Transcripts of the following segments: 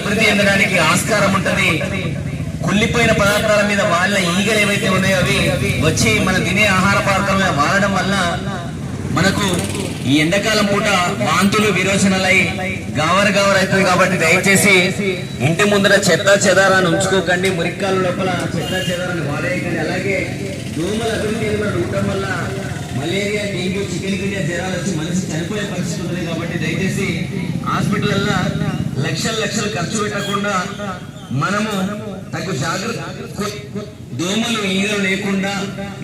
అభివృద్ధి చెందడానికి ఆస్కారం ఉంటది. కుళ్ళిపోయిన పదార్థాల మీద వాళ్ళ ఈగలు ఏవైతే ఉన్నాయో అవి వచ్చి మన తినే ఆహార పదార్థాల మీద వాడడం వల్ల మనకు ఈ ఎండాకాలం పూట వాంతులు విరోచనలై గావర్ అవుతుంది. కాబట్టి దయచేసి ఇంటి ముందర చెత్త చెదారాన్ని ఉంచుకోకండి, మురిక్కాల లోపల చెత్త చెదారాన్ని వాడేయకండి. అలాగే దోమల అభివృద్ధి ఉండటం వల్ల మలేరియా, డెంగ్యూ, చికెన్ గున్యా జ్వరాలు వచ్చి మనిషి చనిపోయే పరిస్థితి ఉంటుంది. కాబట్టి దయచేసి హాస్పిటల్లో లక్షలు ఖర్చు పెట్టకుండా మనము తగు జాగ్రత్త, దోమలు ఈగలు లేకుండా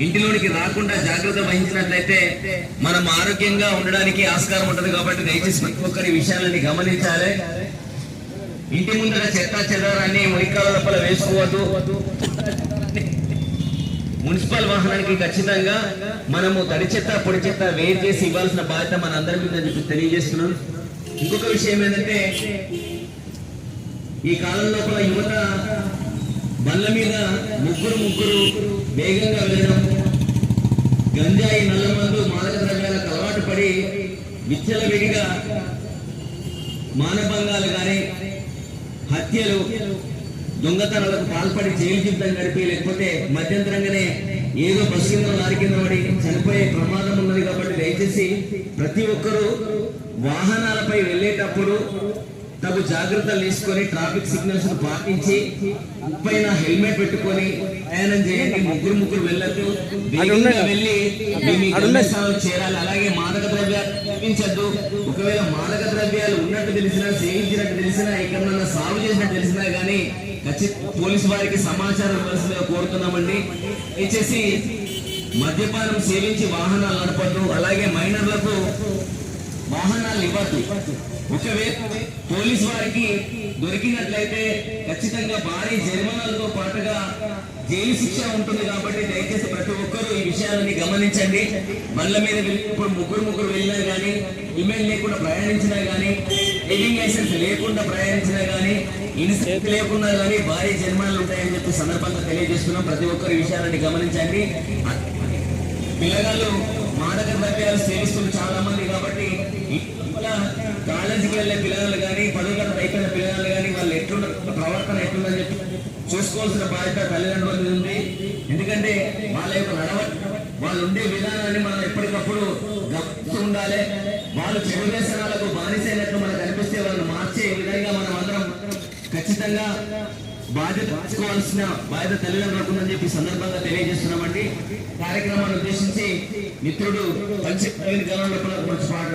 ఇంటిలోనికి రాకుండా జాగ్రత్త వహించినట్లయితే మనం ఆరోగ్యంగా ఉండడానికి ఆస్కారం ఉంటుంది. కాబట్టి దయచేసి ప్రతి ఒక్కరి విషయాలని గమనించాలి. ఇంటి ముందర చెత్త చెదారాన్ని మురికాల లోపల వేసుకోవద్దు. మున్సిపల్ వాహనానికి ఖచ్చితంగా మనము తడి చెత్త పొడి చెత్త వేరు చేసి ఇవ్వాల్సిన బాధ్యత మన అందరి మీద తెలియజేస్తున్నాం. ఇంకొక విషయం ఏంటంటే ఈ కాలం లోపల యువత బండ్ల మీద ముగ్గురు వేగంగా వెళ్ళడం, గంజాయి, నల్లమందు, మాదక ద్రవ్యాలకు అలవాటు పడి విచ్చలవిడిగా మానభంగాలు కానీ హత్యలు, దొంగతనాలకు పాల్పడి జైలు జీవితం గడిపి లేకపోతే మధ్యంతరంగానే ఏదో బస్సు కింద లారీ కింద పడి చనిపోయే ప్రమాదం ఉన్నది. కాబట్టి దయచేసి ప్రతి ఒక్కరూ వాహనాలపై వెళ్ళేటప్పుడు తగు జాగ్రత్తలు తీసుకొని ట్రాఫిక్ సిగ్నల్స్ పాటించి పైన హెల్మెట్ పెట్టుకొని ప్రయాణం చేయండి. ముగ్గురు వెళ్ళద్దు, వెళ్ళి మీ గమ్యస్థానాలకు చేరాలి. అలాగే మాదక ద్రవ్యాలు సేవించద్దు. ఒకవేళ మాదక ద్రవ్యాలు ఉన్నట్టు తెలిసినా, సేవించినట్టు తెలిసినా, ఎక్కడన్నా సాగు చేసినట్టు తెలిసినా కానీ ఖచ్చితంగా పోలీసు వారికి సమాచారం ఇవ్వాల్సిందిగా కోరుతున్నామండి. దయచేసి మద్యపానం సేవించి వాహనాలు నడపద్దు. అలాగే మైనర్లకు వాహనాలు ఇవ్వద్దు. ఒకవేళ పోలీసు వారికి దొరికినట్లయితే ఖచ్చితంగా భారీ జరిమానాలతో పాటుగా జైలు శిక్ష ఉంటుంది. కాబట్టి దయచేసి ప్రతి ఒక్కరూ ఈ విషయాలని గమనించండి. బండ్ల మీద వెళ్ళినప్పుడు ముగ్గురు వెళ్ళినా కానీ, హెల్మెట్ లేకుండా ప్రయాణించినా కానీ, డ్రైవింగ్ లైసెన్స్ లేకుండా ప్రయాణించినా కానీ, ఇన్సూరెన్స్ లేకుండా కానీ భారీ జరిమానాలు ఉంటాయని చెప్పి సందర్భంగా తెలియజేస్తున్నాం. ప్రతి ఒక్కరు ఈ విషయాలని గమనించండి. పిల్లగాళ్ళు మాదక ద్రవ్యాలు సేవిస్తున్న చాలా మంది. కాబట్టి కాలేజీకి వెళ్ళే పిల్లలు కానీ, 10వ తరగతి అయిపోయిన పిల్లలు కానీ వాళ్ళు ఎట్లున్న ప్రవర్తన ఎట్లుందని చెప్పి చూసుకోవాల్సిన బాధ్యత తల్లిదండ్రుల ఉంది. ఎందుకంటే వాళ్ళ యొక్క వాళ్ళు ఉండే విధానాన్ని మనం ఎప్పటికప్పుడు గమనిస్తూ ఉండాలి. వాళ్ళు చెడు వ్యసనాలకు బానిసైనట్లు మనకు అనిపిస్తే వాళ్ళని మార్చే విధంగా మనం అందరం ఖచ్చితంగా బాధ్యత తీసుకోవాల్సిన బాధ్యత తల్లిదండ్రులకు ఉందని చెప్పి సందర్భంగా తెలియజేస్తున్నామండి. కార్యక్రమాన్ని ఉద్దేశించి మిత్రుడు పంచాయతీ గణంలో మంచి పాట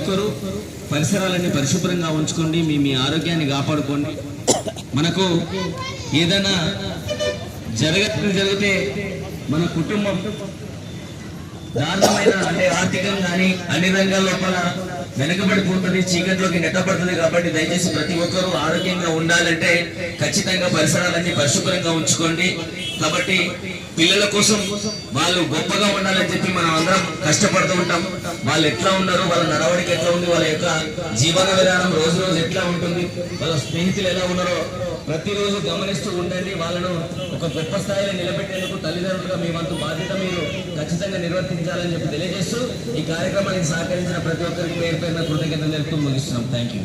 ఒక్కరూ పరిసరాలన్నీ పరిశుభ్రంగా ఉంచుకోండి, మీ ఆరోగ్యాన్ని కాపాడుకోండి. మనకు ఏదైనా జరిగితే మన కుటుంబం దారుణమైన అంటే ఆర్థికంగా కానీ అన్ని రంగాల లోపల వెనుకబడిపోతుంది, చీకట్లోకి నెట్టబడుతుంది. కాబట్టి దయచేసి ప్రతి ఒక్కరూ ఆరోగ్యంగా ఉండాలంటే ఖచ్చితంగా పరిసరాలన్నీ పరిశుభ్రంగా ఉంచుకోండి. కాబట్టి పిల్లల కోసం వాళ్ళు గొప్పగా ఉండాలని చెప్పి మనం అందరం కష్టపడుతూ ఉంటాం. వాళ్ళు ఎట్లా ఉన్నారు, వాళ్ళ నడవడికి ఎట్లా ఉంది, వాళ్ళ యొక్క జీవన విధానం రోజు రోజు ఎట్లా ఉంటుంది, వాళ్ళ స్నేహితులు ఎలా ఉన్నారో ప్రతిరోజు గమనిస్తూ ఉండండి. వాళ్ళను ఒక గొప్ప స్థాయిలో నిలబెట్టేందుకు తల్లిదండ్రులుగా మీ వంతు బాధ్యత మీరు ఖచ్చితంగా నిర్వర్తించాలని చెప్పి తెలియజేస్తూ ఈ కార్యక్రమానికి సహకరించిన ప్రతి ఒక్కరికి పేరు పేరున కృతజ్ఞతలు తెలుపుతూ ముగిస్తున్నాం. Thank you.